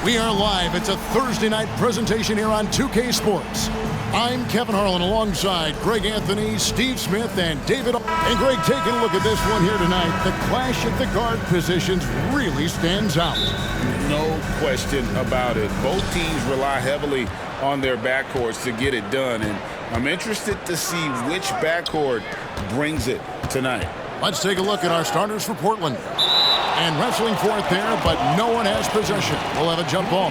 We are live. It's a Thursday night presentation here on 2K Sports. I'm Kevin Harlan alongside Greg Anthony, Steve Smith, and David. And Greg, taking a look at this one here tonight, the clash at the guard positions really stands out. No question about it. Both teams rely heavily on their backcourts to get it done, and I'm interested to see which backcourt brings it tonight. Let's take a look at our starters for Portland. And wrestling for it there, but no one has possession. We'll have a jump ball.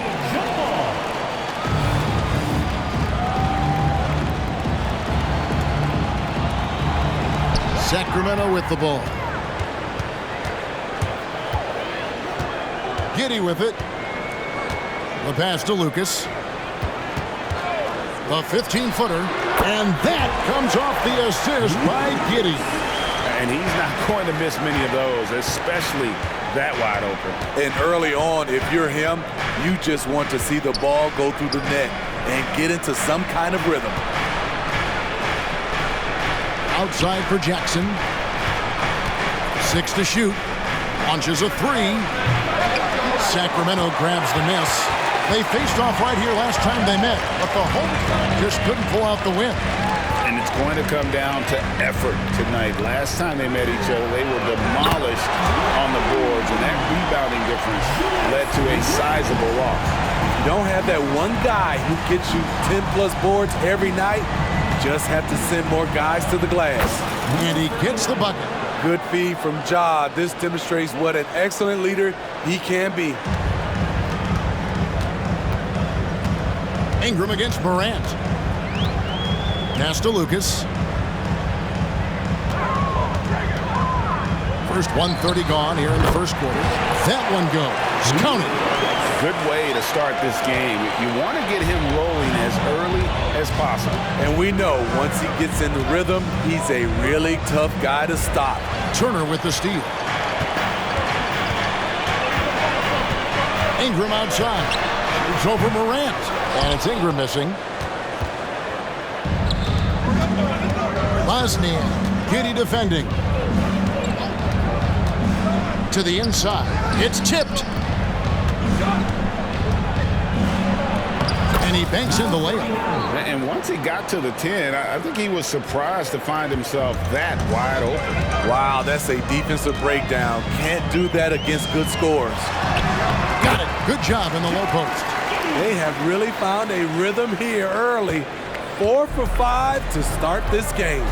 Sacramento with the ball. Giddey with it. The pass to Lucas. The 15-footer. And that comes off the assist by Giddey. And he's not going to miss many of those, especially that wide open. And early on, if you're him, you just want to see the ball go through the net and get into some kind of rhythm. Outside for Jackson. 6 to shoot. Launches a 3. Sacramento grabs the miss. They faced off right here last time they met, but the home team just couldn't pull out the win. And it's going to come down to effort tonight. Last time they met each other, they were demolished on the boards, and that rebounding difference led to a sizable loss. If you don't have that one guy who gets you 10-plus boards every night, you just have to send more guys to the glass. And he gets the bucket. Good feed from Ja. This demonstrates what an excellent leader he can be. Ingram against Morant. Pass to Lucas. First 1:30 gone here in the first quarter. That one goes. Counted. Good way to start this game. You want to get him rolling as early as possible. And we know once he gets in the rhythm, he's a really tough guy to stop. Turner with the steal. Ingram outside. It's over Morant. And it's Ingram missing. Bosnian. Giddey defending. To the inside. It's tipped. And he banks in the layup. And once he got to the 10, I think he was surprised to find himself that wide open. Wow, that's a defensive breakdown. Can't do that against good scores. Got it. Good job in the low post. They have really found a rhythm here early. 4 for 5 to start this game.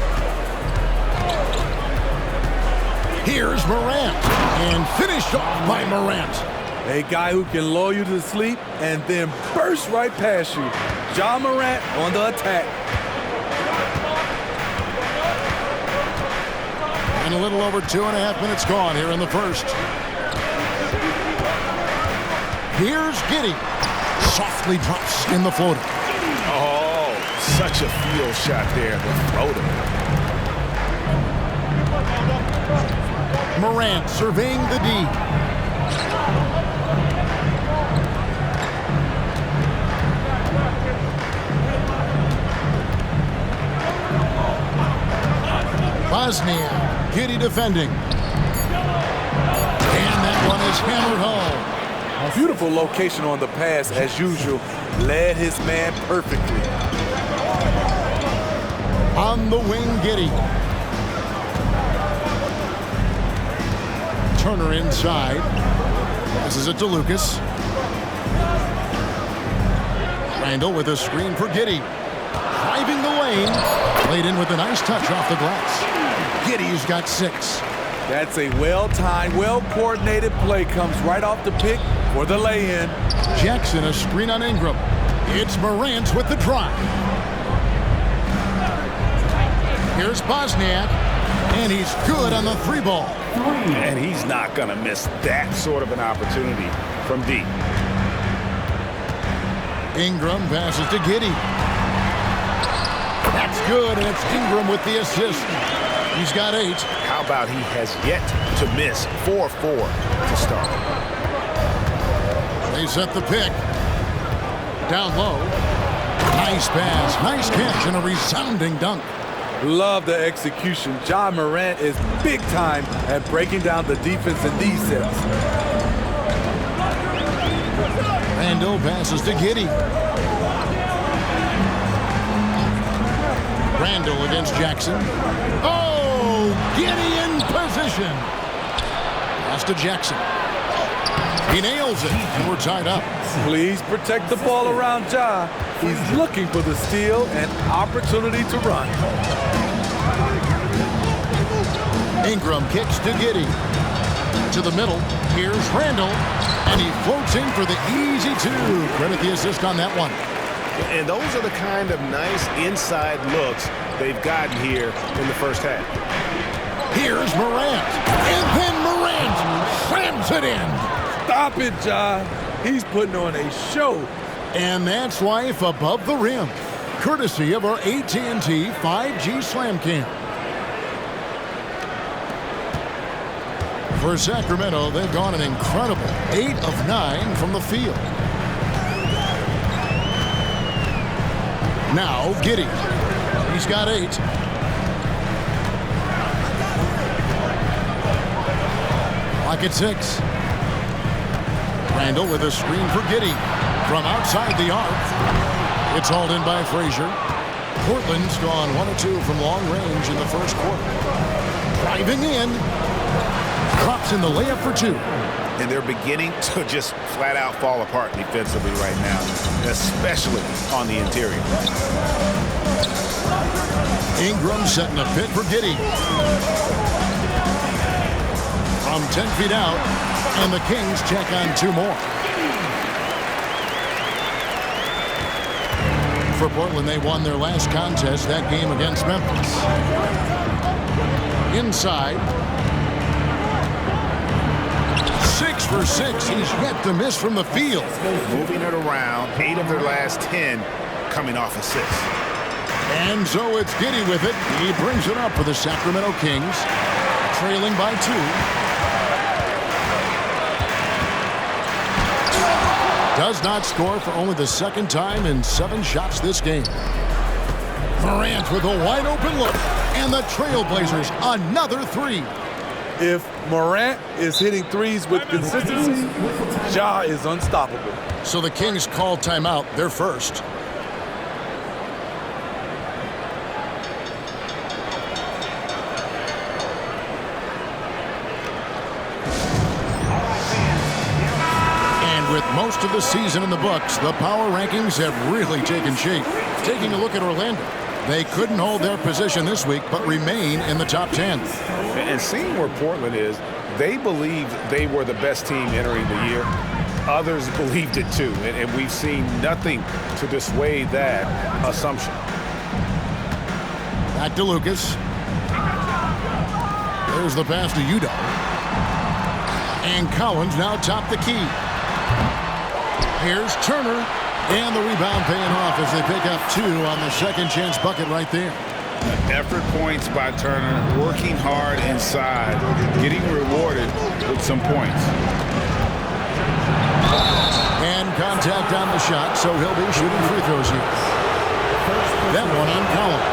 Here's Morant. And finished off by Morant. A guy who can lull you to sleep and then burst right past you. Ja Morant on the attack. And a little over 2.5 minutes gone here in the first. Here's Giddey. Softly drops in the floater. Oh, such a field shot there, the floater. Morant surveying the D. Bosnia. Giddey defending. And that one is hammered home. A beautiful location on the pass, as usual. Led his man perfectly. On the wing, Giddey. Turner inside. Passes it to Lucas. Randall with a screen for Giddey. Driving the lane. Laid in with a nice touch off the glass. Giddey's got 6. That's a well-timed, well-coordinated play. Comes right off the pick for the lay-in. Jackson, a screen on Ingram. It's Morant with the drive. Here's Bosniak, and he's good on the 3-ball. And he's not going to miss that sort of an opportunity from deep. Ingram passes to Giddey. That's good, and it's Ingram with the assist. He's got 8. How about he has yet to miss 4-4 to start? They set the pick. Down low. Nice pass, nice catch, and a resounding dunk. Love the execution. Ja Morant is big time at breaking down the defense in these sets. Randall passes to Giddey. Randall against Jackson. Oh, Giddey in position. Pass to Jackson. He nails it, and we're tied up. Please protect the ball around Ja. He's looking for the steal and opportunity to run. Ingram kicks to Giddey. To the middle. Here's Randall. And he floats in for the easy two. Credit the assist on that one. And those are the kind of nice inside looks they've gotten here in the first half. Here's Morant. And then Morant slams it in. Stop it, Ja. He's putting on a show. And that's life above the rim. Courtesy of our AT&T 5G Slam Cam. For Sacramento, they've gone an incredible 8 of 9 from the field. Now Giddey. He's got 8. Clock at 6. Randall with a screen for Giddey. From outside the arc. It's hauled in by Frazier. Portland's gone 1 of 2 from long range in the first quarter. Driving in. Drops in the layup for 2. And they're beginning to just flat out fall apart defensively right now, especially on the interior. Ingram setting a pick for Giddey. From 10 feet out, and the Kings check on 2 more. For Portland, they won their last contest, that game against Memphis. Inside. 6 for 6. He's yet to miss from the field. Moving it around, 8 of their last 10 coming off assists. And so it's Giddey with it. He brings it up for the Sacramento Kings, trailing by 2. Does not score for only the second time in 7 shots this game. Morant with a wide open look, and the Trailblazers another 3. If Morant is hitting threes with consistency, Ja is unstoppable. So the Kings call timeout, their first. And with most of the season in the books, the power rankings have really taken shape. Taking a look at Orlando. They couldn't hold their position this week, but remain in the top 10. And seeing where Portland is, they believed they were the best team entering the year. Others believed it too, and we've seen nothing to dissuade that assumption. Back to Lucas. There's the pass to Udoh. And Collins now top the key. Here's Turner. And the rebound paying off as they pick up 2 on the second chance bucket right there. Effort points by Turner, working hard inside, getting rewarded with some points. And contact on the shot, so he'll be shooting free throws here. That one on Collins.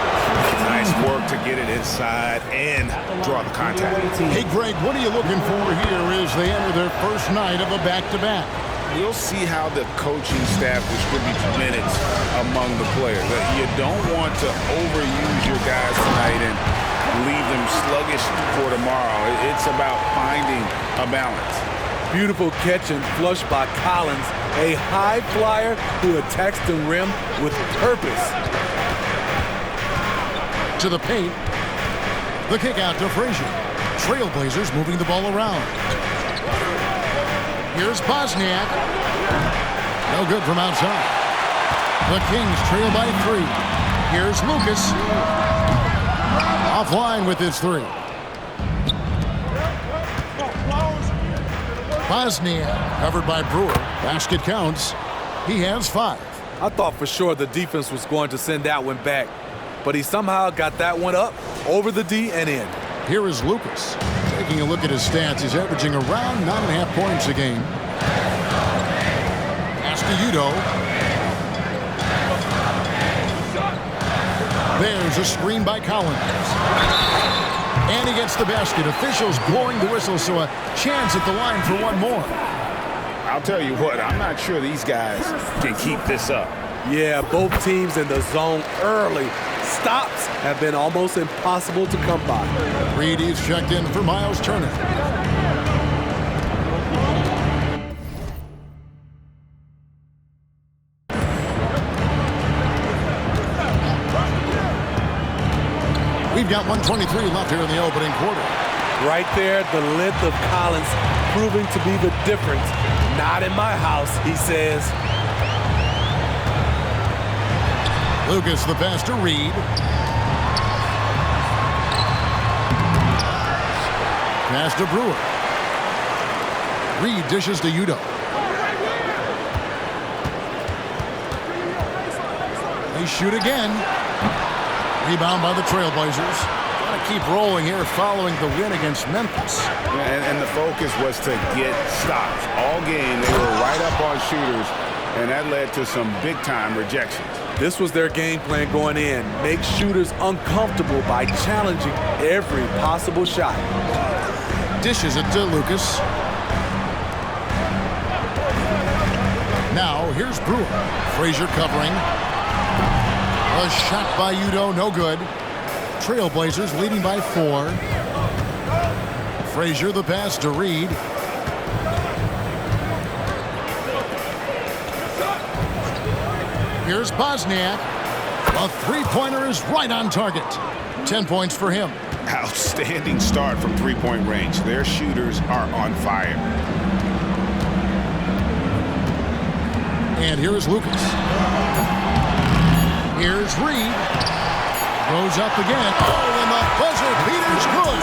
Nice work to get it inside and draw the contact. Hey, Greg, what are you looking for here as they enter their first night of a back-to-back? We'll see how the coaching staff distributes minutes among the players. You don't want to overuse your guys tonight and leave them sluggish for tomorrow. It's about finding a balance. Beautiful catch and flush by Collins, a high flyer who attacks the rim with purpose. To the paint. The kick out to Frazier. Trailblazers moving the ball around. Here's Bosniak. No good from outside. The Kings trail by 3. Here's Lucas. Offline with his 3. Bosniak covered by Brewer. Basket counts. He has 5. I thought for sure the defense was going to send that one back, but he somehow got that one up, over the D and in. Here is Lucas. Taking a look at his stats, he's averaging around 9.5 points a game. Pass to Udoh. There's a screen by Collins. And he gets the basket. Officials blowing the whistle, so a chance at the line for one more. I'll tell you what, I'm not sure these guys can keep this up. Yeah, both teams in the zone early. Stops have been almost impossible to come by. Reed is checked in for Miles Turner. We've got 1:23 left here in the opening quarter. Right there, the length of Collins proving to be the difference. Not in my house, he says. Lucas, the pass to Reed. Pass to Brewer. Reed dishes to Udoh. They shoot again. Rebound by the Trailblazers. Got to keep rolling here following the win against Memphis. And the focus was to get stops. All game, they were right up on shooters, and that led to some big-time rejections. This was their game plan going in. Make shooters uncomfortable by challenging every possible shot. Dishes it to Lucas. Now, here's Brewer. Frazier covering. A shot by Udoh, no good. Trailblazers leading by 4. Frazier, the pass to Reed. Here's Bosniak. A three-pointer is right on target. 10 points for him. Outstanding start from three-point range. Their shooters are on fire. And here's Lucas. Here's Reed. Goes up again. Oh, and the buzzer beater's good.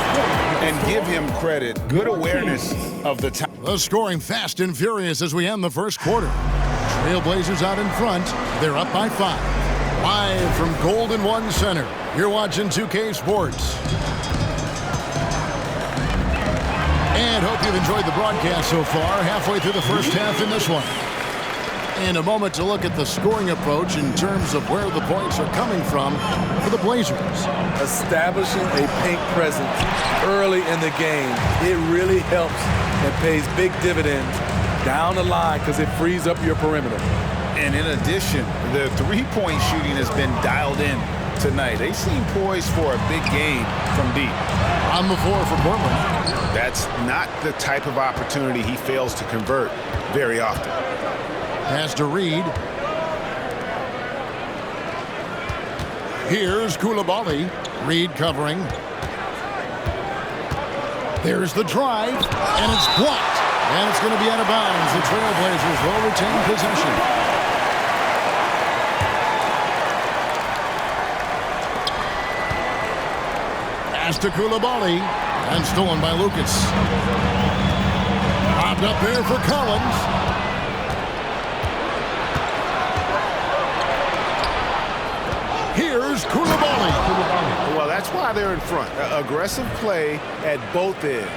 And give him credit. Good awareness of the time. The scoring fast and furious as we end the first quarter. Trailblazers out in front. They're up by 5. Live from Golden One Center. You're watching 2K Sports. And hope you've enjoyed the broadcast so far. Halfway through the first half in this one. In a moment to look at the scoring approach in terms of where the points are coming from for the Blazers. Establishing a paint presence early in the game, it really helps and pays big dividends down the line because it frees up your perimeter. And in addition, the three-point shooting has been dialed in tonight. They seem poised for a big game from deep. On the floor for Portland. That's not the type of opportunity he fails to convert very often. Pass to Reed. Here's Coulibaly. Reed covering. There's the drive, and it's blocked. And it's going to be out of bounds. The Trailblazers will retain possession. Pass to Coulibaly, and stolen by Lucas. Popped up there for Collins. Here's Coulibaly. Well, that's why they're in front. Aggressive play at both ends.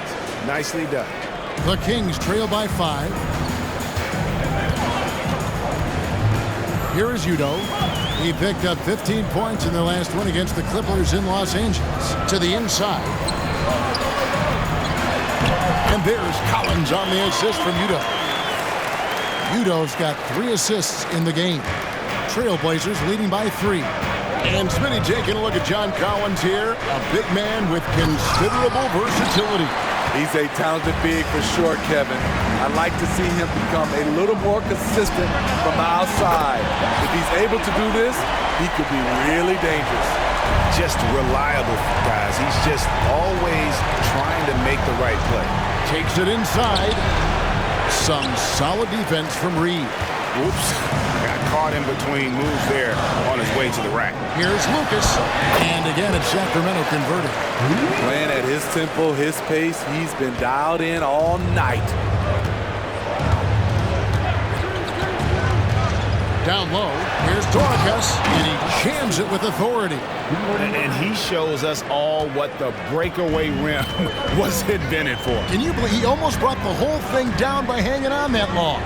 Nicely done. The Kings trail by 5. Here is Udoh. He picked up 15 points in the last one against the Clippers in Los Angeles. To the inside. And there's Collins on the assist from Udoh. Udoh's got 3 assists in the game. Trailblazers leading by 3. And Smitty taking a look at John Collins here. A big man with considerable versatility. He's a talented big for sure, Kevin. I'd like to see him become a little more consistent from the outside. If he's able to do this, he could be really dangerous. Just reliable, guys. He's just always trying to make the right play. Takes it inside. Some solid defense from Reed. Oops. Got caught in between moves there on his way to the rack. Here's Lucas. And again, it's Sacramento converted. Playing at his tempo, his pace, he's been dialed in all night. Down low, here's Dorcas, and he jams it with authority. And he shows us all what the breakaway rim was invented for. Can you believe he almost brought the whole thing down by hanging on that long?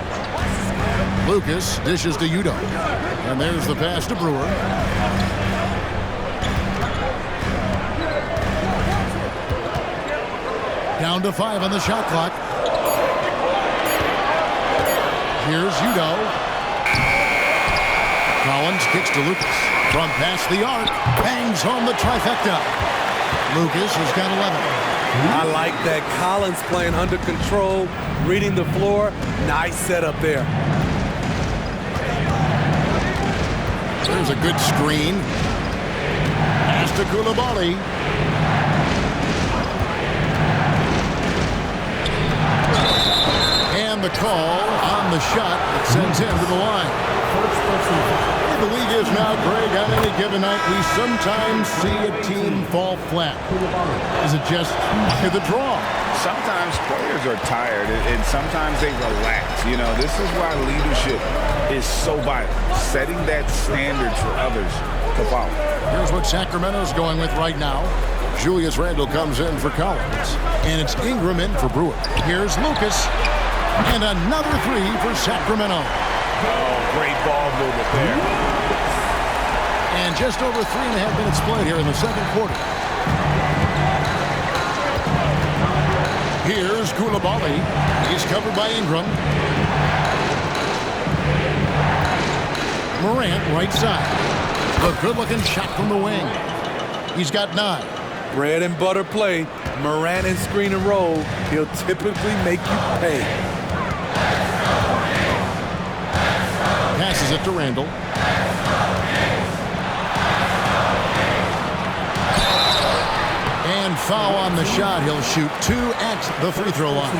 Lucas dishes to Udoh. And there's the pass to Brewer. Down to 5 on the shot clock. Here's Udo. Collins kicks to Lucas. From past the arc, bangs home the trifecta. Lucas has got 11. I like that. Collins playing under control, reading the floor. Nice setup there. There's a good screen. Pass to Coulibaly. And the call on the shot that sends him to the line. The league is now, Greg, on any given night, we sometimes see a team fall flat. Is it just the draw? Sometimes players are tired, and sometimes they relax. You know, this is why leadership is so vital, setting that standard for others to follow. Here's what Sacramento's going with right now. Julius Randle comes in for Collins, and it's Ingram in for Brewer. Here's Lucas, and another three for Sacramento. Oh, great ball movement there. And just over 3.5 minutes played here in the second quarter. Here's Coulibaly. He's covered by Ingram. Morant, right side. A good-looking shot from the wing. He's got 9. Bread and butter play. Morant and screen and roll. He'll typically make you pay. Passes it to Randle. And foul on the shot. He'll shoot 2 at the free throw line.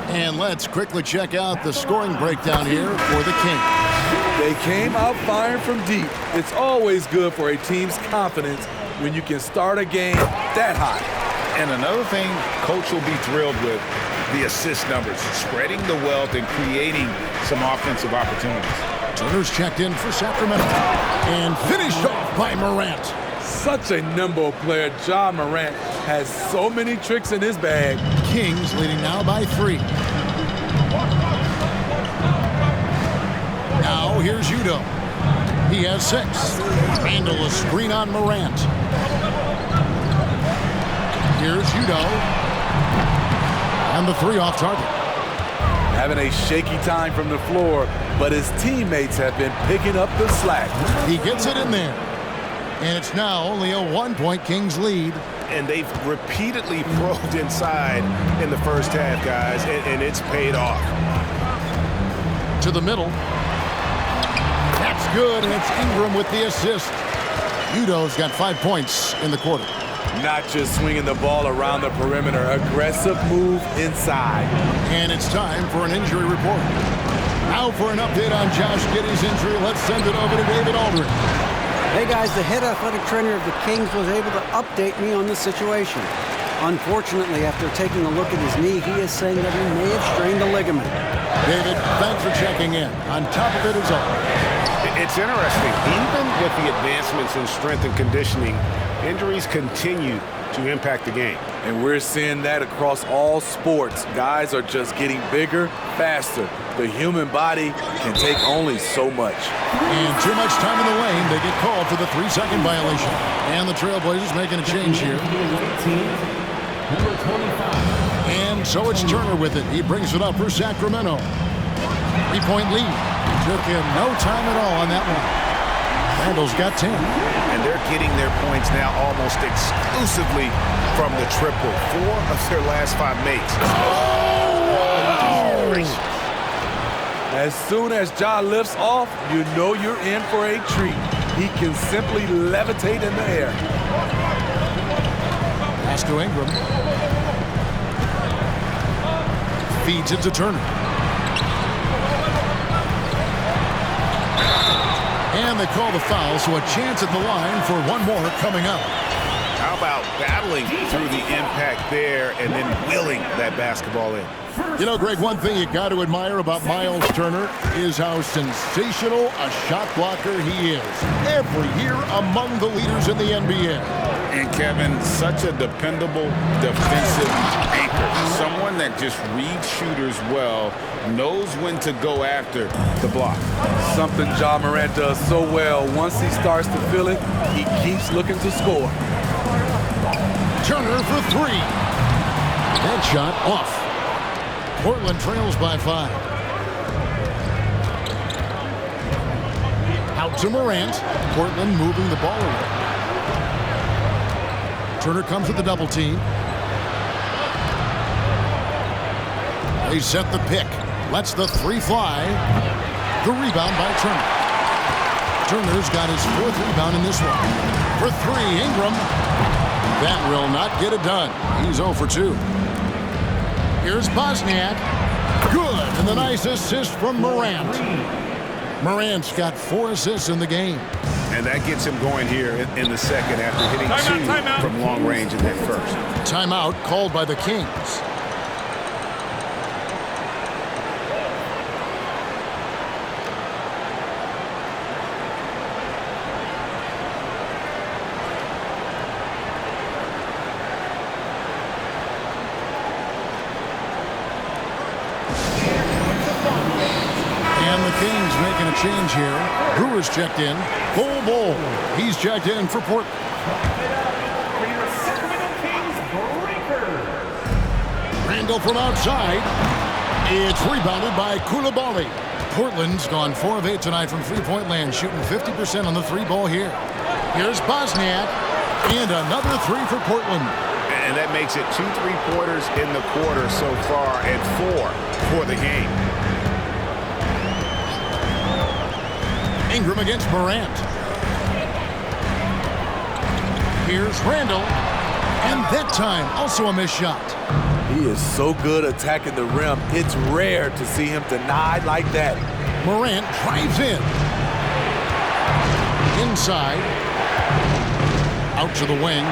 And let's quickly check out the scoring breakdown here for the Kings. They came out firing from deep. It's always good for a team's confidence when you can start a game that hot. And another thing coach will be thrilled with, the assist numbers, spreading the wealth and creating some offensive opportunities. Turner's checked in for Sacramento. And finished off by Morant. Such a nimble player. Ja Morant has so many tricks in his bag. Kings leading now by 3. Now here's Udo. He has 6. Randle a screen on Morant. Here's Udo. And the 3 off target. Having a shaky time from the floor, but his teammates have been picking up the slack. He gets it in there. And it's now only a 1-point Kings lead. And they've repeatedly probed inside in the first half, guys, and it's paid off. To the middle. That's good, and it's Ingram with the assist. Udo's got 5 points in the quarter. Not just swinging the ball around the perimeter, aggressive move inside. And it's time for an injury report. Now for an update on Josh Giddey's injury, let's send it over to David Aldridge. Hey guys, the head athletic trainer of the Kings was able to update me on the situation. Unfortunately, after taking a look at his knee, he is saying that he may have strained a ligament. David, thanks for checking in. On top of it is all. It's interesting. Even with the advancements in strength and conditioning, injuries continue to impact the game. And we're seeing that across all sports. Guys are just getting bigger, faster. The human body can take only so much. And too much time in the lane. They get called for the 3-second violation. And the Trailblazers making a change here. And so it's Turner with it. He brings it up for Sacramento. 3-point lead. Took him no time at all on that one. Randle's got 10. And they're getting their points now almost exclusively from the triple. 4 of their last 5 makes. As soon as Ja lifts off, you know you're in for a treat. He can simply levitate in the air. Pass to Ingram. Feeds it to Turner. And they call the foul, so a chance at the line for one more coming up. How about battling through the impact there and then wheeling that basketball in? You know, Greg, one thing you got to admire about Miles Turner is how sensational a shot blocker he is. Every year among the leaders in the NBA. And Kevin, such a dependable defensive anchor. Someone that just reads shooters well, knows when to go after the block. Something Ja Morant does so well. Once he starts to feel it, he keeps looking to score. Turner for 3. That shot off. Portland trails by 5. Out to Morant. Portland moving the ball away. Turner comes with the double team. They set the pick. Lets the three fly. The rebound by Turner. Turner's got his 4th rebound in this one. For 3, Ingram. That will not get it done. He's 0 for 2. Here's Bosniak. Good. And the nice assist from Morant. Morant's got 4 assists in the game. And that gets him going here in the second after hitting 2 from long range in that first. Timeout called by the Kings. Kings making a change here. Brewer's checked in. Bol. He's checked in for Portland. Randall from outside. It's rebounded by Coulibaly. Portland's gone 4 of 8 tonight from three-point land, shooting 50% on the 3-ball here. Here's Bosniak. And another 3 for Portland. And that makes it 2 3-pointers in the quarter so far and 4 for the game. Ingram against Morant. Here's Randall. And that time, also a missed shot. He is so good attacking the rim. It's rare to see him denied like that. Morant drives in. Inside. Out to the wing.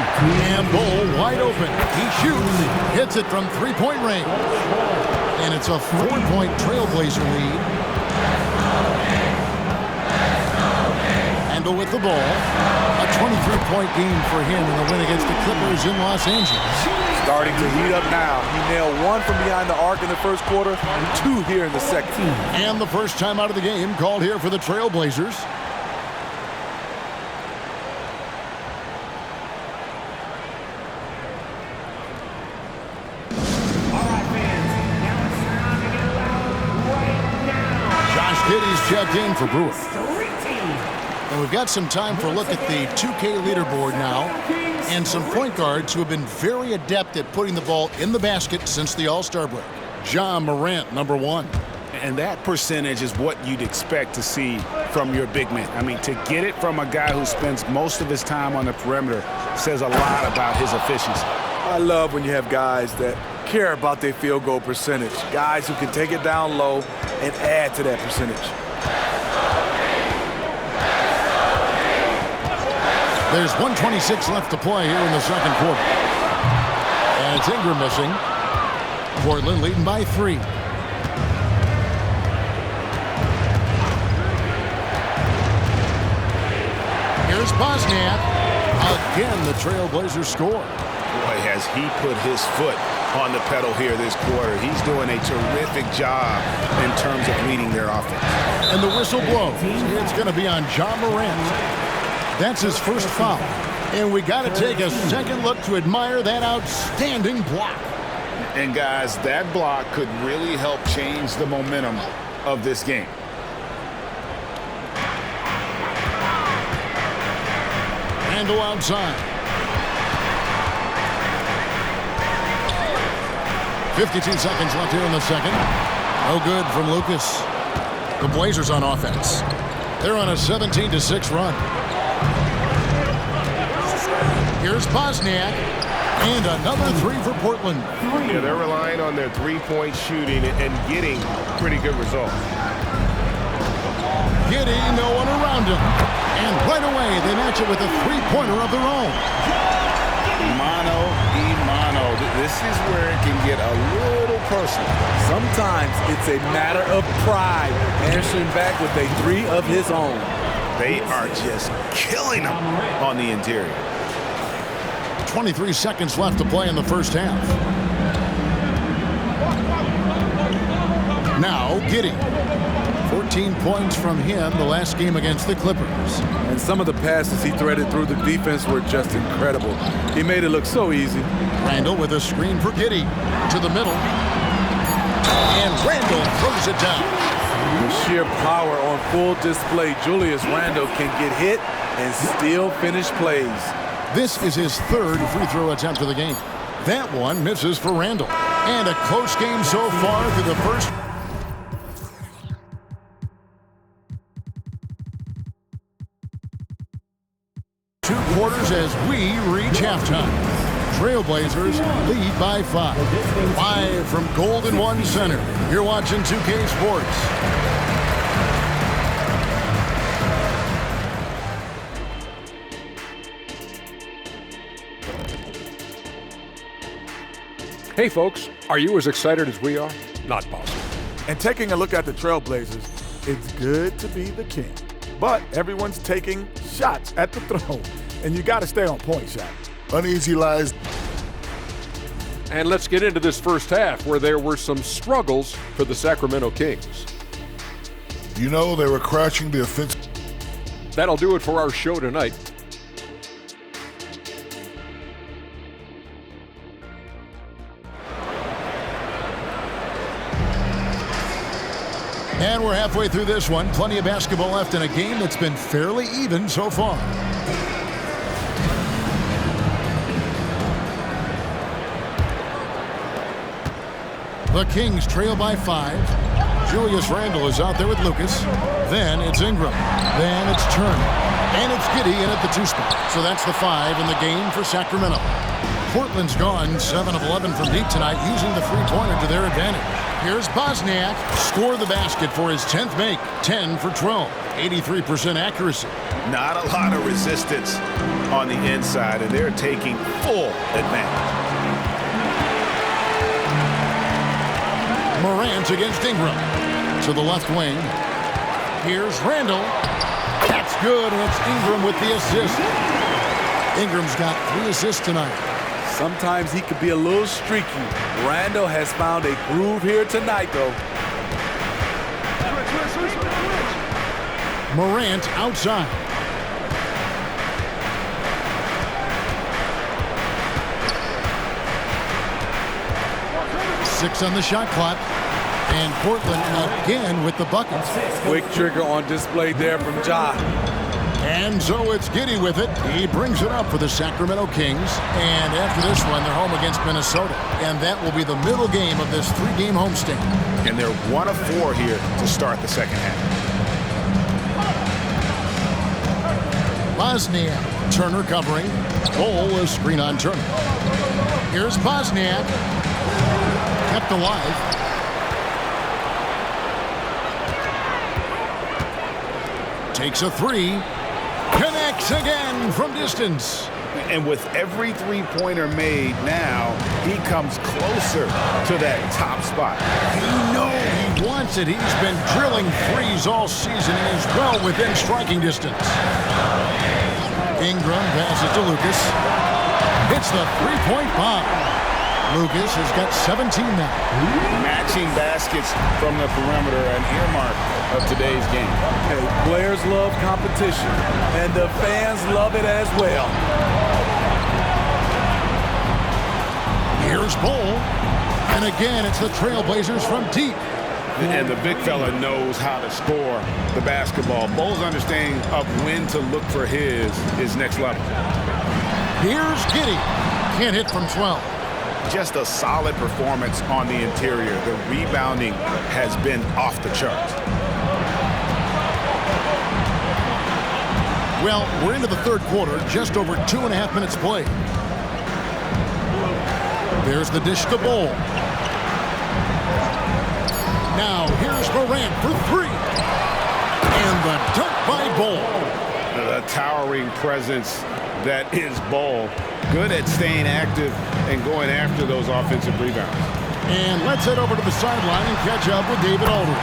And Bol wide open. He shoots. Hits it from 3-point range. And it's a 4-point Trailblazer lead. With the ball. A 23-point game for him in the win against the Clippers in Los Angeles. Starting to heat up now. He nailed 1 from behind the arc in the first quarter, 2 here in the second. And the first time out of the game called here for the Trailblazers. Josh Giddey's checked in for Brewer. And we've got some time for a look at the 2K leaderboard now and some point guards who have been very adept at putting the ball in the basket since the All-Star break. Ja Morant, number 1. And that percentage is what you'd expect to see from your big man. I mean, to get it from a guy who spends most of his time on the perimeter says a lot about his efficiency. I love when you have guys that care about their field goal percentage, guys who can take it down low and add to that percentage. There's 1:26 left to play here in the second quarter. And it's Ingram missing. Portland leading by 3. Here's Bosniak. Again, the Trailblazers score. Boy, has he put his foot on the pedal here this quarter. He's doing a terrific job in terms of leading their offense. And the whistle blows. It's going to be on Ja Morant. That's his first foul. And we got to take a second look to admire that outstanding block. And guys, that block could really help change the momentum of this game. Randall outside. 52 seconds left here in the second. No good from Lucas. The Blazers on offense. They're on a 17-6 run. Here's Bosniak. And another 3 for Portland. Yeah, they're relying on their three-point shooting and getting pretty good results. Giddey, no one around him. And right away, they match it with a three-pointer of their own. Mano y mano. This is where it can get a little personal. Sometimes it's a matter of pride, answering back with a 3 of his own. They are just killing them on the interior. 23 seconds left to play in the first half. Now, Giddey. 14 points from him the last game against the Clippers. And some of the passes he threaded through the defense were just incredible. He made it look so easy. Randall with a screen for Giddey. To the middle. And Randall throws it down. With sheer power on full display, Julius Randle can get hit and still finish plays. This is his third free throw attempt of the game. That one misses for Randle. And a close game so far through the first. Two quarters as we reach halftime. Trailblazers lead by 5. Live from Golden One Center. You're watching 2K Sports. Hey folks, are you as excited as we are? Not possible. And taking a look at the Trailblazers, it's good to be the king. But everyone's taking shots at the throw, and you got to stay on point, Shaq. Uneasy lies. And let's get into this first half where there were some struggles for the Sacramento Kings. You know, they were crashing the offense. That'll do it for our show tonight. And we're halfway through this one. Plenty of basketball left in a game that's been fairly even so far. The Kings trail by 5. Julius Randle is out there with Lucas. Then it's Ingram. Then it's Turner. And it's Giddey in at the 2 spot. So that's the 5 in the game for Sacramento. Portland's gone 7 of 11 from deep tonight, using the three-pointer to their advantage. Here's Bosniak. Score the basket for his 10th make. 10 for 12. 83% accuracy. Not a lot of resistance on the inside, and they're taking full advantage. Morant against Ingram. To the left wing. Here's Randle. That's good, and it's Ingram with the assist. Ingram's got 3 assists tonight. Sometimes he could be a little streaky. Randle has found a groove here tonight, though. Morant outside. Six on the shot clock. And Portland again with the buckets. Quick trigger on display there from Ja. And so it's Giddey with it. He brings it up for the Sacramento Kings. And after this one, they're home against Minnesota. And that will be the middle game of this 3-game homestand. And they're 1 of 4 here to start the second half. Bosniak. Turner covering. Bol is screen on Turner. Here's Bosniak. Kept alive. Takes a 3. Connects again from distance. And with every three-pointer made now, he comes closer to that top spot. You know he wants it. He's been drilling threes all season and is well within striking distance. Ingram passes to Lucas. Hits the three-point bomb. Lucas has got 17 now. Matching baskets from the perimeter, an earmark of today's game. Hey, players love competition, and the fans love it as well. Here's Bol. And again, it's the Trailblazers from deep. And the big fella knows how to score the basketball. Bol's understanding of when to look for his is next level. Here's Giddey. Can't hit from 12. Just a solid performance on the interior. The rebounding has been off the charts. Well, we're into the third quarter, just over 2.5 minutes played. There's the dish to Bol. Now, here's Morant for 3. And the dunk by Bol. The towering presence that is Bol. Good at staying active and going after those offensive rebounds. And let's head over to the sideline and catch up with David Aldridge.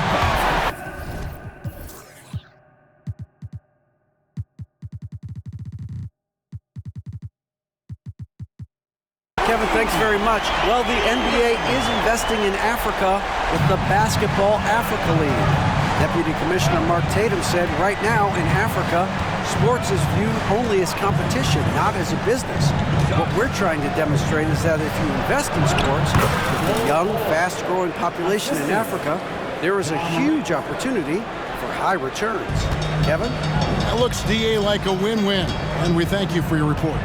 Kevin, thanks very much. Well, the NBA is investing in Africa with the Basketball Africa League. Deputy Commissioner Mark Tatum said right now in Africa, sports is viewed only as competition, not as a business. What we're trying to demonstrate is that if you invest in sports, with a young, fast-growing population in Africa, there is a huge opportunity for high returns. Kevin? That looks, DA, like a win-win, and we thank you for your report.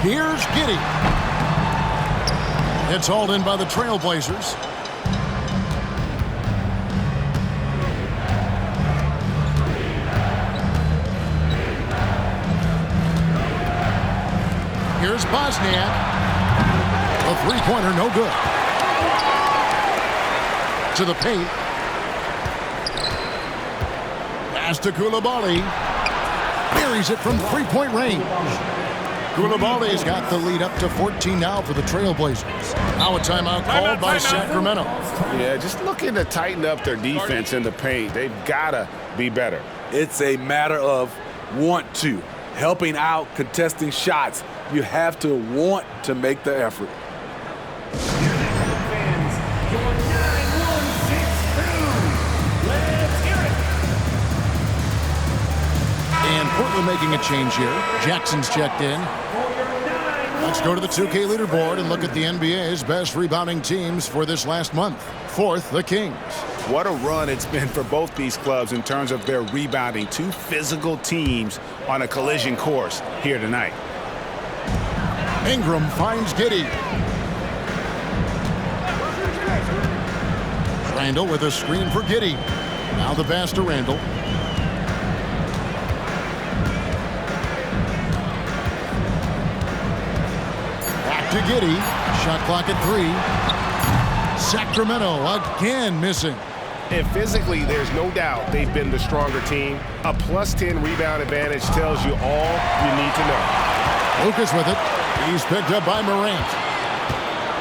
Here's Giddey. It's hauled in by the Trailblazers. Here's Bosniak. A three-pointer, no good. To the paint. Pass to Coulibaly. Buries it from three-point range. Coulibaly's got the lead up to 14 now for the Trailblazers. Now a timeout called by Sacramento. Yeah, just looking to tighten up their defense in the paint. They've got to be better. It's a matter of want to. Helping out, contesting shots. You have to want to make the effort. And Portland making a change here. Jackson's checked in. Let's go to the 2K leaderboard and look at the NBA's best rebounding teams for this last month. Fourth, the Kings. What a run it's been for both these clubs in terms of their rebounding. Two physical teams on a collision course here tonight. Ingram finds Giddey. Randall with a screen for Giddey. Now the pass to Randall. Back to Giddey. Shot clock at 3. Sacramento again missing. And physically, there's no doubt they've been the stronger team. A +10 rebound advantage tells you all you need to know. Lucas with it. He's picked up by Morant.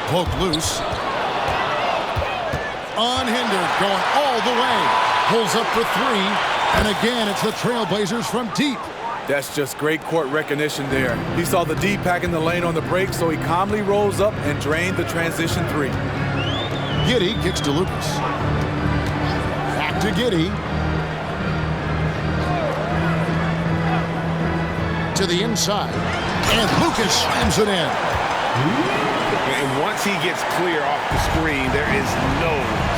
Poked loose. Unhindered, going all the way. Pulls up for 3. And again, it's the Trailblazers from deep. That's just great court recognition there. He saw the D pack in the lane on the break, so he calmly rolls up and drained the transition 3. Giddey kicks to Lucas. Back to Giddey. To the inside. And Lucas slams it in. And once he gets clear off the screen, there is no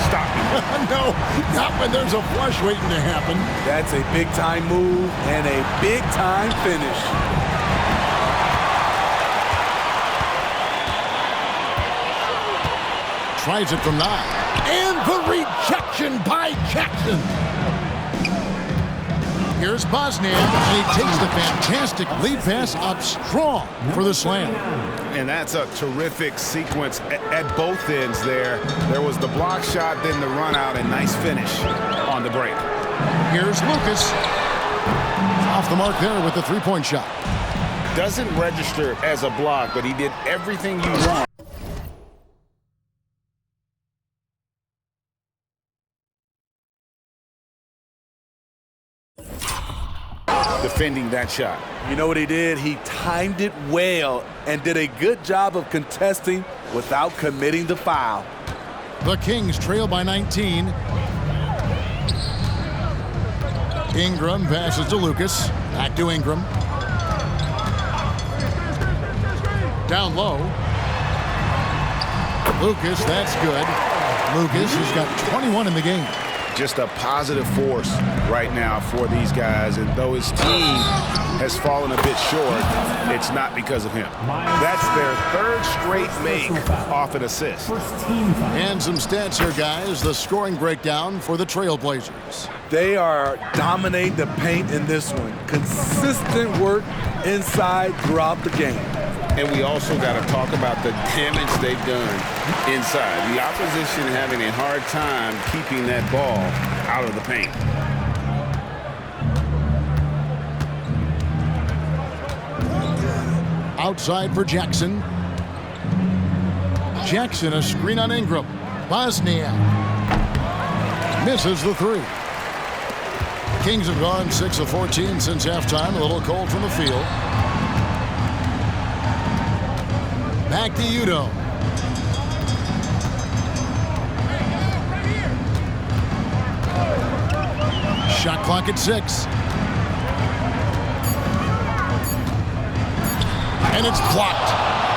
stopping him. No, not when there's a flush waiting to happen. That's a big-time move and a big-time finish. Tries it from 9. And the rejection by Jackson. Here's Bosniak, and he takes the fantastic lead pass up strong for the slam. And that's a terrific sequence at both ends there. There was the block shot, then the run out, and nice finish on the break. Here's Lucas. Off the mark there with the three-point shot. Doesn't register as a block, but he did everything you want. Defending that shot. You know what he did? He timed it well and did a good job of contesting without committing the foul. The Kings trail by 19. Ingram passes to Lucas. Back to Ingram. Down low. Lucas, that's good. Lucas has got 21 in the game. Just a positive force right now for these guys, and though his team has fallen a bit short, it's not because of him. That's their third straight make off an assist. And some stats here, guys. The scoring breakdown for the Trailblazers. They are dominating the paint in this one. Consistent work inside throughout the game. And we also got to talk about the damage they've done inside. The opposition having a hard time keeping that ball out of the paint. Outside for Jackson. Jackson, a screen on Ingram. Bosniak misses the 3. Kings have gone 6 of 14 since halftime. A little cold from the field. Back to Udo. Shot clock at 6. And it's blocked.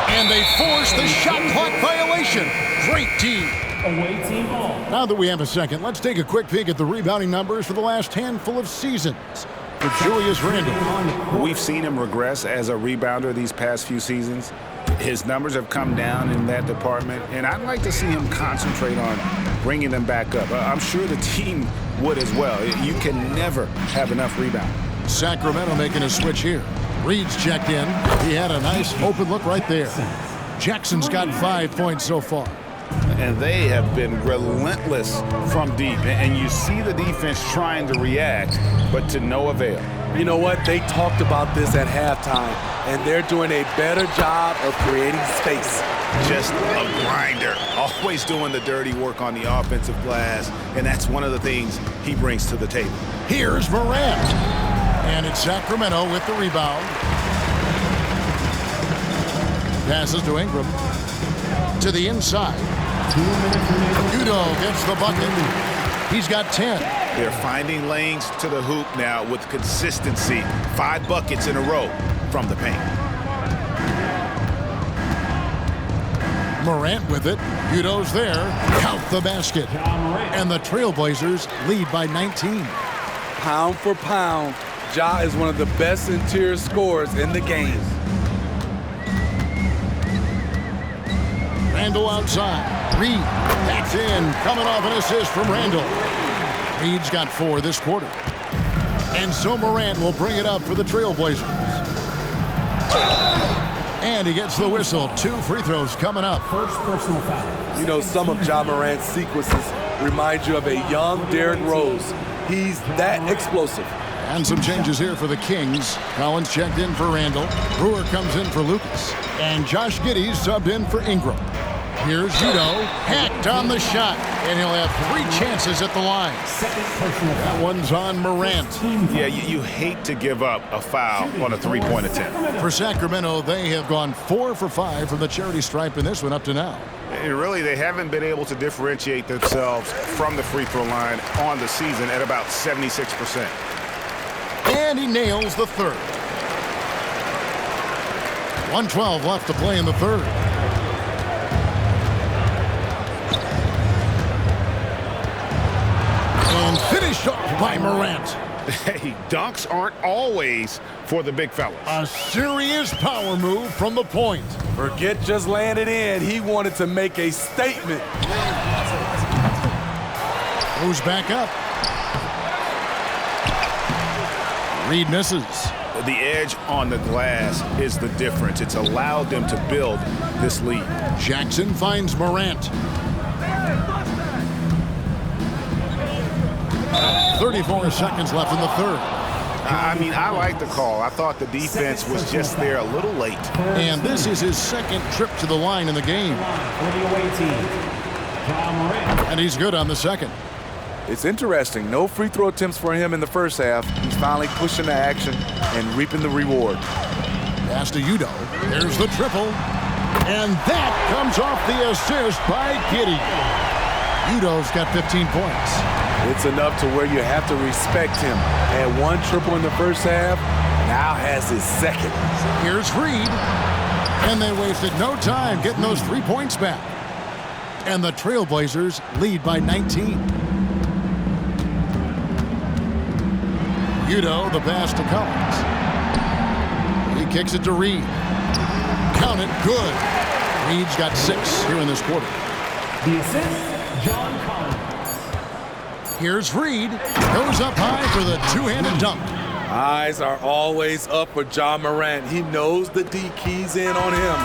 And they force the shot clock violation. Great team. Away team ball. Now that we have a second, let's take a quick peek at the rebounding numbers for the last handful of seasons for Julius Randle. We've seen him regress as a rebounder these past few seasons. His numbers have come down in that department, and I'd like to see him concentrate on bringing them back up. I'm sure the team would as well. You can never have enough rebound. Sacramento making a switch here. Reed's checked in. He had a nice open look right there. Jackson's got 5 points so far. And they have been relentless from deep. And you see the defense trying to react, but to no avail. You know what? They talked about this at halftime, and they're doing a better job of creating space. Just a grinder, always doing the dirty work on the offensive glass, and that's one of the things he brings to the table. Here's Morant. And it's Sacramento with the rebound. Passes to Ingram. To the inside. Udo gets the bucket. He's got 10. They're finding lanes to the hoop now with consistency. 5 buckets in a row from the paint. Morant with it. Udo's there. Count the basket. And the Trailblazers lead by 19. Pound for pound, Ja is one of the best interior scorers in the game. Randle outside. Reed backs in. Coming off an assist from Randle. Reed's got 4 this quarter. And so Morant will bring it up for the Trailblazers. And he gets the whistle. 2 free throws coming up. First personal foul. You know, some of Ja Morant's sequences remind you of a young Derrick Rose. He's that explosive. And some changes here for the Kings. Collins checked in for Randle. Brewer comes in for Lucas. And Josh Giddey subbed in for Ingram. Here's Udo. Hacked on the shot. And he'll have 3 chances at the line. Second personal foul. That one's on Morant. Yeah, you hate to give up a foul on a 3-point attempt. For Sacramento, they have gone 4 for 5 from the charity stripe in this one up to now. And really, they haven't been able to differentiate themselves from the free throw line on the season at about 76%. And he nails the third. 1:12 left to play in the third. And finished off by Morant. Hey, dunks aren't always for the big fellas. A serious power move from the point. Forget just laying it in. He wanted to make a statement. Goes back up. Reed misses. The edge on the glass is the difference. It's allowed them to build this lead. Jackson finds Morant. 34 seconds left in the third. I mean, I like the call. I thought the defense was just there a little late. And this is his second trip to the line in the game. For the away team, Ja Morant. And he's good on the second. It's interesting. No free throw attempts for him in the first half. He's finally pushing the action and reaping the reward. Pass to Udo. There's the triple. And that comes off the assist by Giddey. Udo's got 15 points. It's enough to where you have to respect him. Had 1 triple in the first half, now has his second. Here's Reed. And they wasted no time getting those 3 points back. And the Trailblazers lead by 19. Udo, the pass to Collins. He kicks it to Reed. Count it, good. Reed's got 6 here in this quarter. The assist, John Collins. Here's Reed. Goes up high for the 2-handed dunk. Eyes are always up for Ja Morant. He knows the D keys in on him.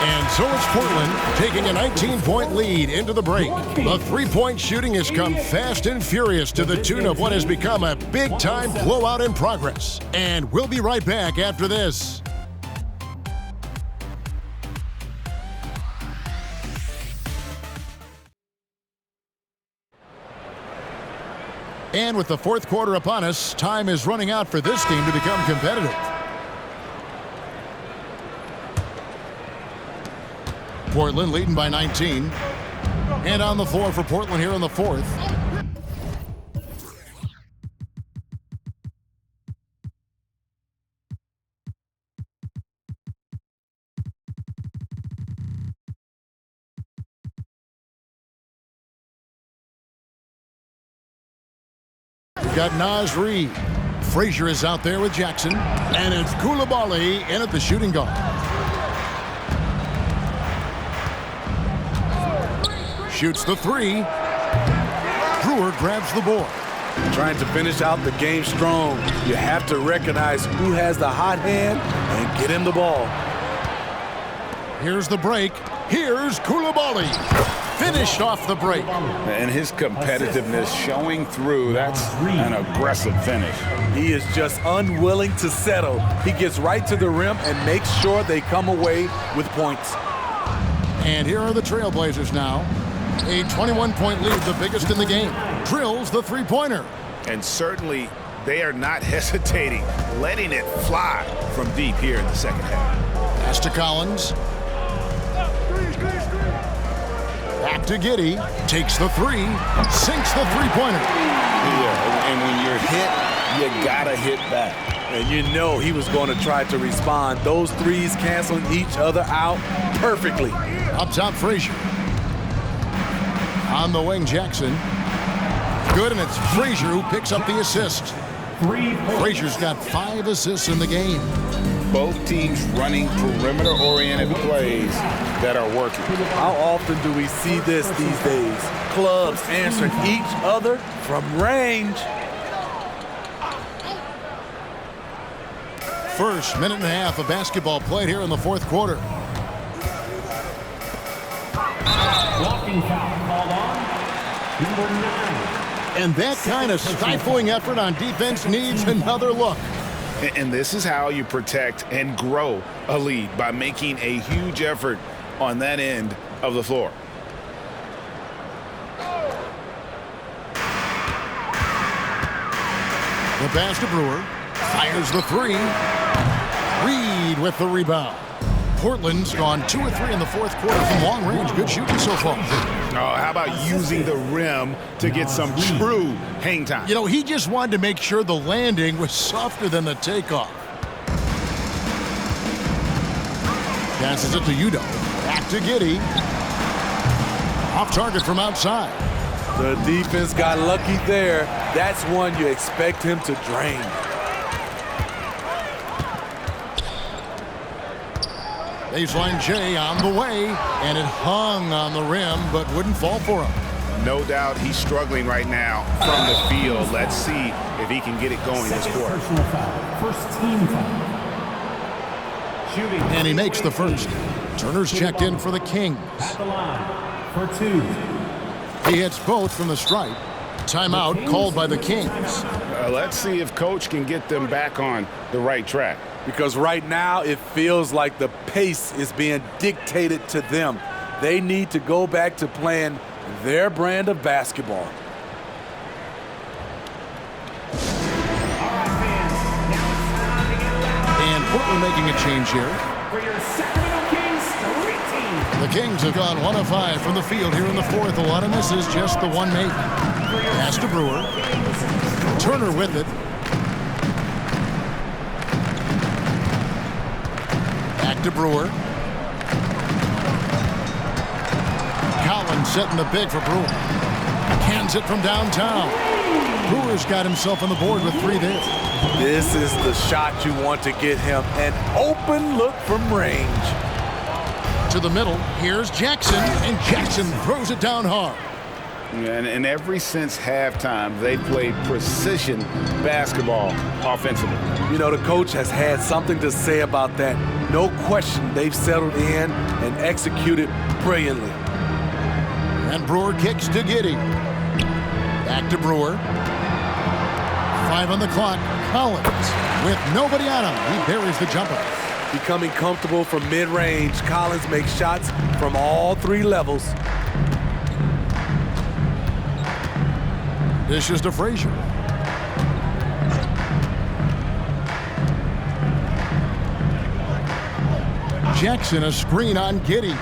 And so it's Portland taking a 19-point lead into the break. The 3-point shooting has come fast and furious to the tune of what has become a big-time blowout in progress. And we'll be right back after this. And with the fourth quarter upon us, time is running out for this team to become competitive. Portland leading by 19. And on the floor for Portland here in the fourth. They've got Naz Reid. Frazier is out there with Jackson. And it's Coulibaly in at the shooting guard. Shoots the three. Brewer grabs the board. Trying to finish out the game strong. You have to recognize who has the hot hand and get him the ball. Here's the break. Here's Coulibaly. Finished off the break. And his competitiveness showing through. That's an aggressive finish. He is just unwilling to settle. He gets right to the rim and makes sure they come away with points. And here are the Trailblazers now. A 21-point lead, the biggest in the game. Drills the three-pointer. And certainly they are not hesitating, letting it fly from deep here in the second half. Pass to Collins. Back to Giddey. Takes the three. Sinks the three-pointer. Yeah, and when you're hit, you gotta hit back. And you know he was going to try to respond. Those threes canceling each other out perfectly. Up top, Frazier. On the wing, Jackson. Good, and it's Frazier who picks up the assist. Frazier's got 5 assists in the game. Both teams running perimeter-oriented plays that are working. How often do we see this these days? Clubs answering each other from range. First minute and a half of basketball played here in the fourth quarter. Blocking foul called on number 9. And that kind of stifling effort on defense needs another look. And this is how you protect and grow a lead, by making a huge effort on that end of the floor. The pass to Brewer. Fires the three. Reid with the rebound. Portland's gone 2 of 3 in the fourth quarter from long range. Good shooting so far. Oh, how about using the rim to get some true hang time? You know, he just wanted to make sure the landing was softer than the takeoff. Passes it to Udo. Back to Giddey. Off target from outside. The defense got lucky there. That's one you expect him to drain. Baseline J on the way, and it hung on the rim, but wouldn't fall for him. No doubt he's struggling right now from the field. Let's see if he can get it going this quarter. Personal foul. First team foul. Shooting. And he makes the first. Turner's checked in for the Kings. At the line for 2. He hits both from the stripe. Timeout called by the Kings. Let's see if Coach can get them back on the right track. Because right now it feels like the pace is being dictated to them. They need to go back to playing their brand of basketball. And Portland making a change here. For your Sacramento Kings, 3 teams. The Kings have gone 1 of 5 from the field here in the fourth. A lot of misses, just the one made. Pass to Brewer. Turner with it. Back to Brewer. Collins setting the big for Brewer. Cans it from downtown. Brewer's got himself on the board with 3 there. This is the shot you want to get him. An open look from range. To the middle, here's Jackson, and Jackson throws it down hard. And ever since halftime, they played precision basketball offensively. You know, the coach has had something to say about that. No question, they've settled in and executed brilliantly. And Brewer kicks to Giddey. Back to Brewer. 5 on the clock. Collins with nobody on him. He buries the jumper. Becoming comfortable from mid-range, Collins makes shots from all 3 levels. Dishes to Frazier. Jackson a screen on Giddey.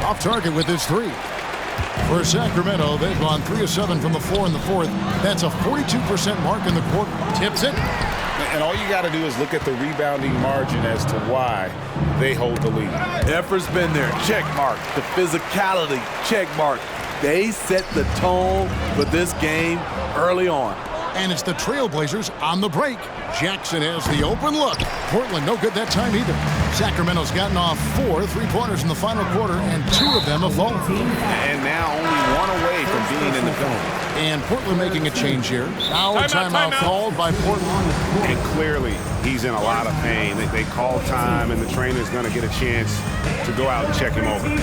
Off target with his 3. For Sacramento, they've gone 3 of 7 from the floor in the fourth. That's a 42% mark in the quarter. Tips it. And all you got to do is look at the rebounding margin as to why they hold the lead. Effort's been there, check mark. The physicality, check mark. They set the tone for this game early on. And it's the Trailblazers on the break. Jackson has the open look. Portland no good that time either. Sacramento's gotten off 4 3-pointers in the final quarter, and 2 of them have fallen. And now only 1 away from being in the penalty. And Portland making a change here. Now a timeout called by Portland. And clearly, he's in a lot of pain. They call time, and the trainer's going to get a chance to go out and check him over. You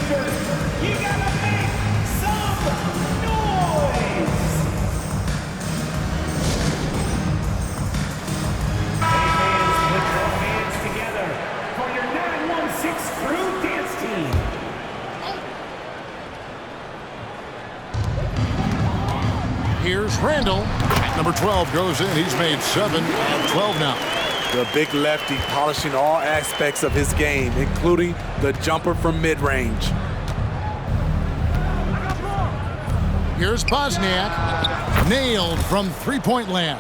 gotta make some noise! Put your hands together for your 916 Crew Dance Team. Here's Randall. Number 12 goes in. He's made 7 and 12 now. The big lefty polishing all aspects of his game, including the jumper from mid-range. Here's Bosniak. Nailed from 3-point land.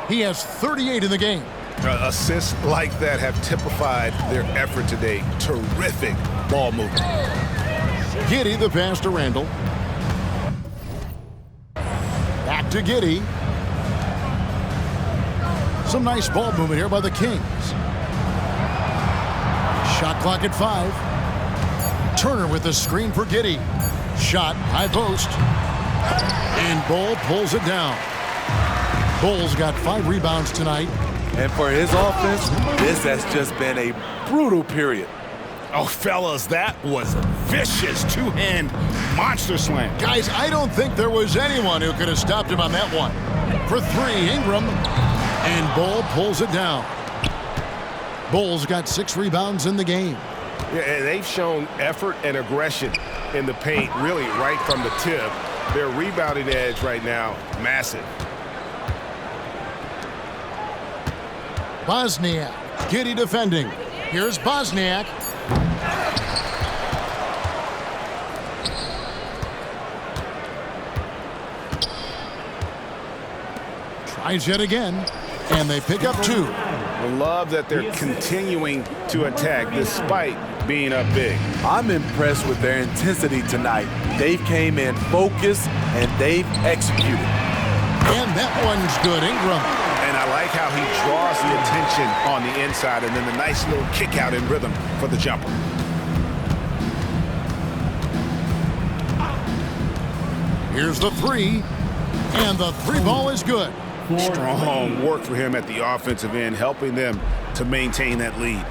He has 38 in the game. Assists like that have typified their effort today. Terrific ball movement. Giddey the pass to Randall. Back to Giddey. Some nice ball movement here by the Kings. Shot clock at 5. Turner with the screen for Giddey. Shot, high post. And Bull pulls it down. Bull's got 5 rebounds tonight. And for his offense, this has just been a brutal period. Oh, fellas, that was a vicious 2-hand monster slam. Guys, I don't think there was anyone who could have stopped him on that one. For 3, Ingram. And Bull pulls it down. Bull's got 6 rebounds in the game. Yeah, and they've shown effort and aggression in the paint, really right from the tip. Their rebounding edge right now, massive. Bosniak. Giddey defending. Here's Bosniak. Tries yet again, and they pick up 2. I love that they're continuing to attack despite being up big. I'm impressed with their intensity tonight. They came in focused, and they've executed. And that one's good, Ingram. And I like how he draws the attention on the inside, and then the nice little kick out in rhythm for the jumper. Here's the 3, and the 3 ball is good. Strong work for him at the offensive end, helping them to maintain that lead.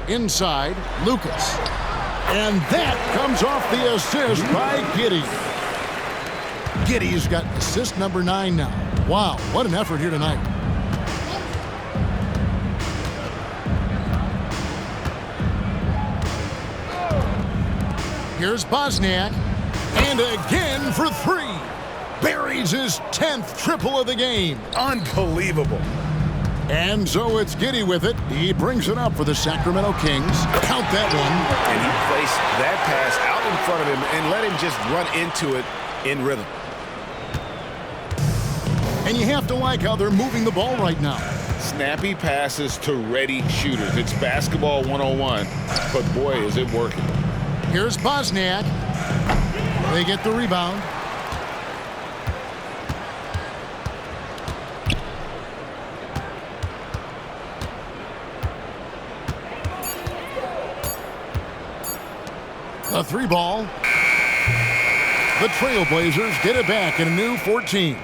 Inside, Lucas. And that comes off the assist by Giddey. Giddey's got assist number 9 now. Wow, what an effort here tonight. Here's Bosniak. And again for 3. Buries his 10th triple of the game. Unbelievable. And so it's Giddey with it. He brings it up for the Sacramento Kings. Count that one. And he placed that pass out in front of him and let him just run into it in rhythm. And you have to like how they're moving the ball right now. Snappy passes to ready shooters. It's basketball 101, but boy, is it working. Here's Bosniak. They get the rebound. The 3 ball. The Trailblazers get it back in a new 14.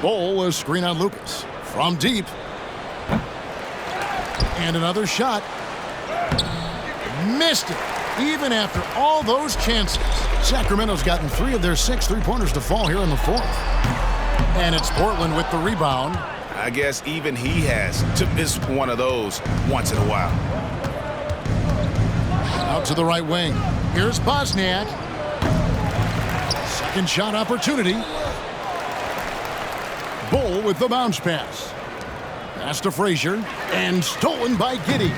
Bull a screen on Lucas. From deep. And another shot. Missed it. Even after all those chances. Sacramento's gotten 3 of their 6 3-pointers to fall here in the 4th. And it's Portland with the rebound. I guess even he has to miss one of those once in a while. Out to the right wing. Here's Bosniak. Second shot opportunity. Bull with the bounce pass. Pass to Frazier. And stolen by Giddey.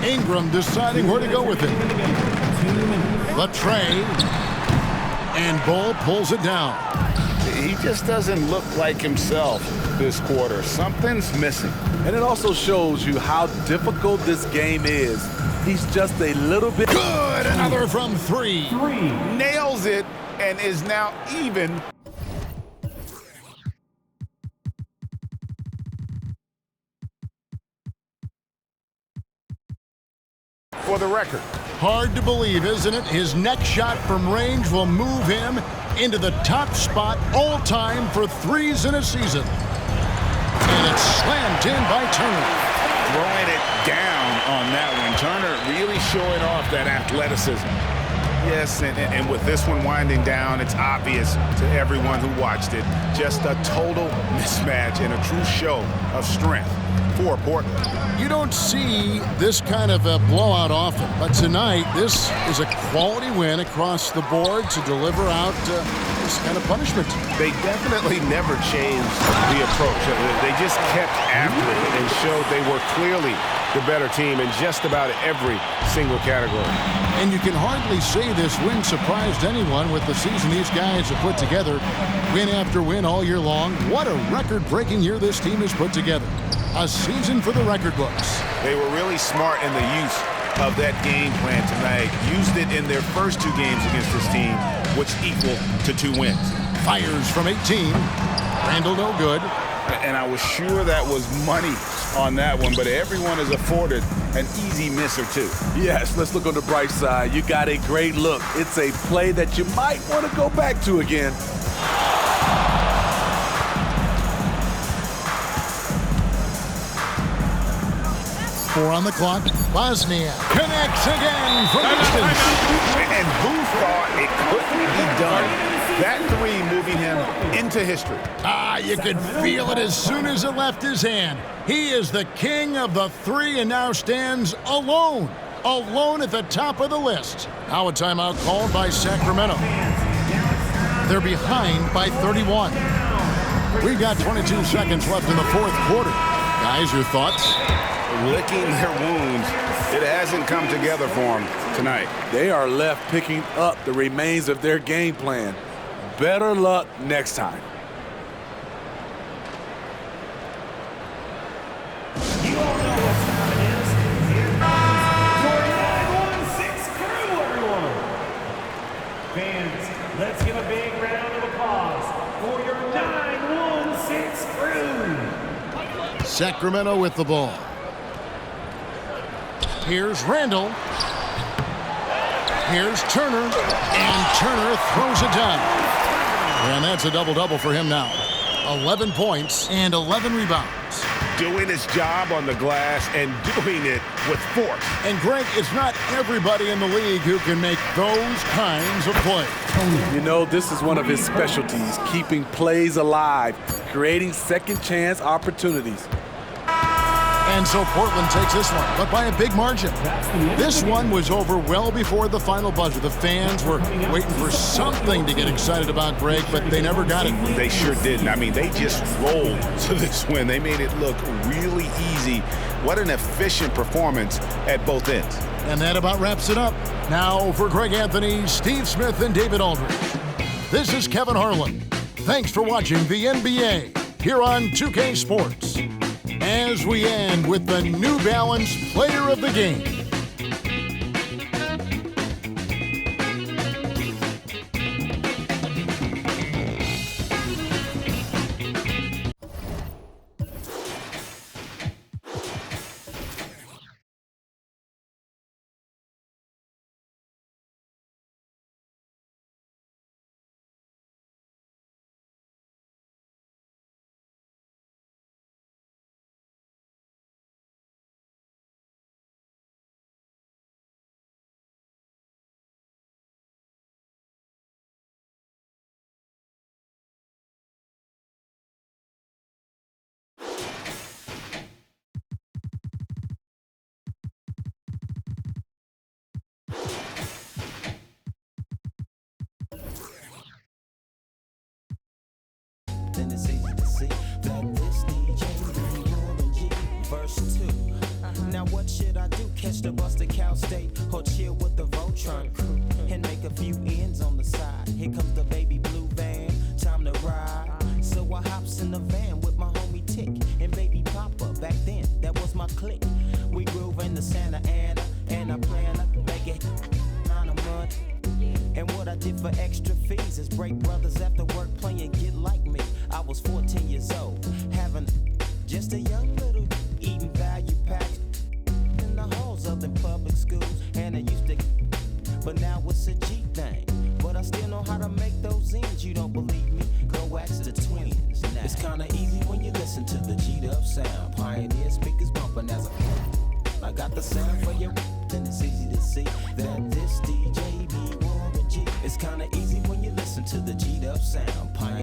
Ingram deciding where to go with it. The tray. And Bull pulls it down. He just doesn't look like himself this quarter. Something's missing. And it also shows you how difficult this game is. He's just a little bit... Good Another from three. Nails it and is now even. For the record. Hard to believe, isn't it? His next shot from range will move him into the top spot all time for threes in a season. And it's slammed in by Turner. Throwing it down on that one. Turner really showing off that athleticism. Yes, and with this one winding down, it's obvious to everyone who watched it. Just a total mismatch and a true show of strength for Portland. You don't see this kind of a blowout often, but tonight this is a quality win across the board to deliver out this kind of punishment. They definitely never changed the approach. They just kept after it and showed they were clearly the better team in just about every single category. And you can hardly say this win surprised anyone with the season these guys have put together. Win after win all year long. What a record-breaking year this team has put together. A season for the record books. They were really smart in the use of that game plan tonight. Used it in their first two games against this team, which equal to 2 wins. Fires from 18. Randall no good. And I was sure that was money on that one, but everyone is afforded an easy miss or two. Yes, let's look on the bright side. You got a great look. It's a play that you might want to go back to again. Four on the clock. Bosnia connects again from distance. And who thought it couldn't be done? That three moving him into history. You could feel it as soon as it left his hand. He is the king of the three and now stands alone at the top of the list. Now a timeout called by Sacramento. They're behind by 31. We've got 22 seconds left in the fourth quarter. Guys, your thoughts? Licking their wounds. It hasn't come together for them tonight. They are left picking up the remains of their game plan. Better luck next time. You all know what time it is. Here comes your 916 crew, everyone. Fans, let's give a big round of applause for your 916 crew. Sacramento with the ball. Here's Randall. Here's Turner. And Turner throws it down. And that's a double-double for him now. 11 points and 11 rebounds. Doing his job on the glass and doing it with force. And Greg, it's not everybody in the league who can make those kinds of plays. You know, this is one of his specialties, keeping plays alive, creating second-chance opportunities. And so Portland takes this one, but by a big margin. This one was over well before the final buzzer. The fans were waiting for something to get excited about, Greg, but they never got it. They sure didn't. I mean, they just rolled to this win. They made it look really easy. What an efficient performance at both ends. And that about wraps it up. Now for Greg Anthony, Steve Smith, and David Aldridge. This is Kevin Harlan. Thanks for watching the NBA here on 2K Sports. As we end with the New Balance Player of the Game. Then it's easy to see that this DJ bring more G. Verse 2. Now what should I do? Catch the bus to Cal State or chill with the Voltron crew and make a few ends on the side. Here comes the baby blue van, time to ride. So I hops in the van with my homie Tick and baby Papa. Back then, that was my clique. We groove in the Santa Ana and I plan to make it. did for extra fees is break brothers after work playing Get Like Me. I was 14 years old, having just a young little eating value packs in the halls of them public schools, and I used to, but now it's a G thing. But I still know how to make those ends. You don't believe me? Go ask the twins. Now, it's kinda easy when you listen to the G'd up sound. Pioneer speakers bumping as I got the sound for you, and it's easy to see that this DJ be Warren G. It's kinda easy when you listen to the G'd up sound. Pioneer